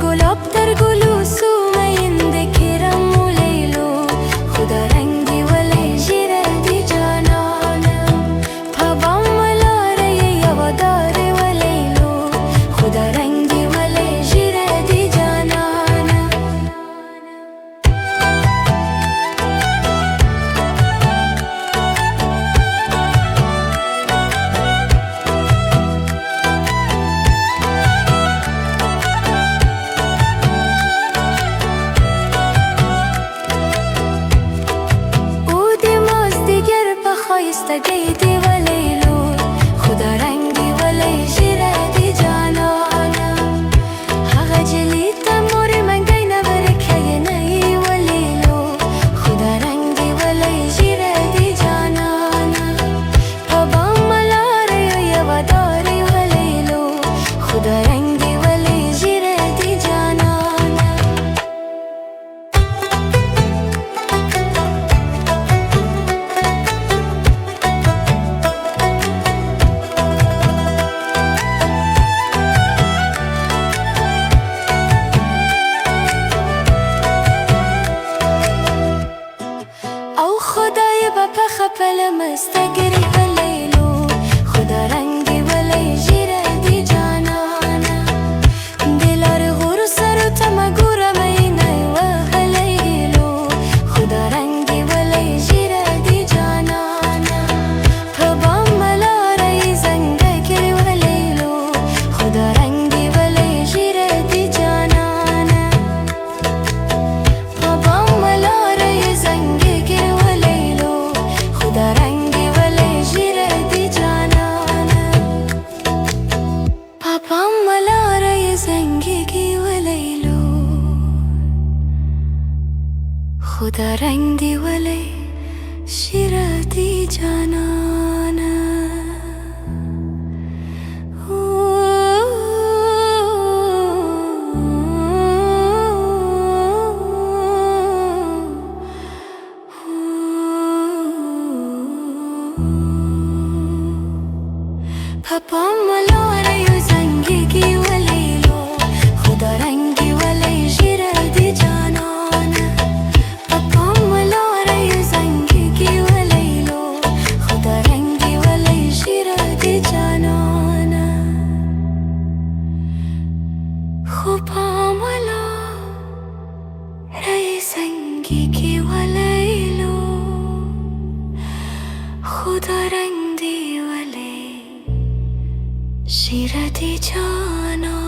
گلاب در گلوسو مینده کرم و لیلو خدا رنگی ولی جیره دی جانانم پابام ملاره یواداره و لیلو خدا رنگی ولی جیره دی جانانم خایستگی دی و لیلو خدا رنگی ولی جیره دی جانانم حقا جلیتا موری من گی نبره که نی و لیلو خدا رنگی ولی جیره دی جانانم پابام ملاره یواداری و لیلو خدا رنگی ولی جیره دی جانانم خدای بپا خپل مستگری و لیلو خدا رنگی ولی جیره دی جانانم دلار غور سر و تمگور مینه و لیلو خدا رنگی ولی جیره دی جانانم پابام ملاره زنگگری و لیلو خدا رنگی ولی جیره دی جانانم پابام ملاره زنگگری خدا رنگی ولی جیره دی جانانم پاپام ملاره زنگگی و لیلو خدا رنگی ولی جیره دی جانانم پاپام ملاره زنگگی و لیلو خدا رنگی ولی جیره دی جانانم پاپام ملاره زنگگی و لیلو خدا رنگی ولی جیره دی جانانم پاپام ملاره زنگگی و لیلو خدا رنگی ولی جیره دی جانانم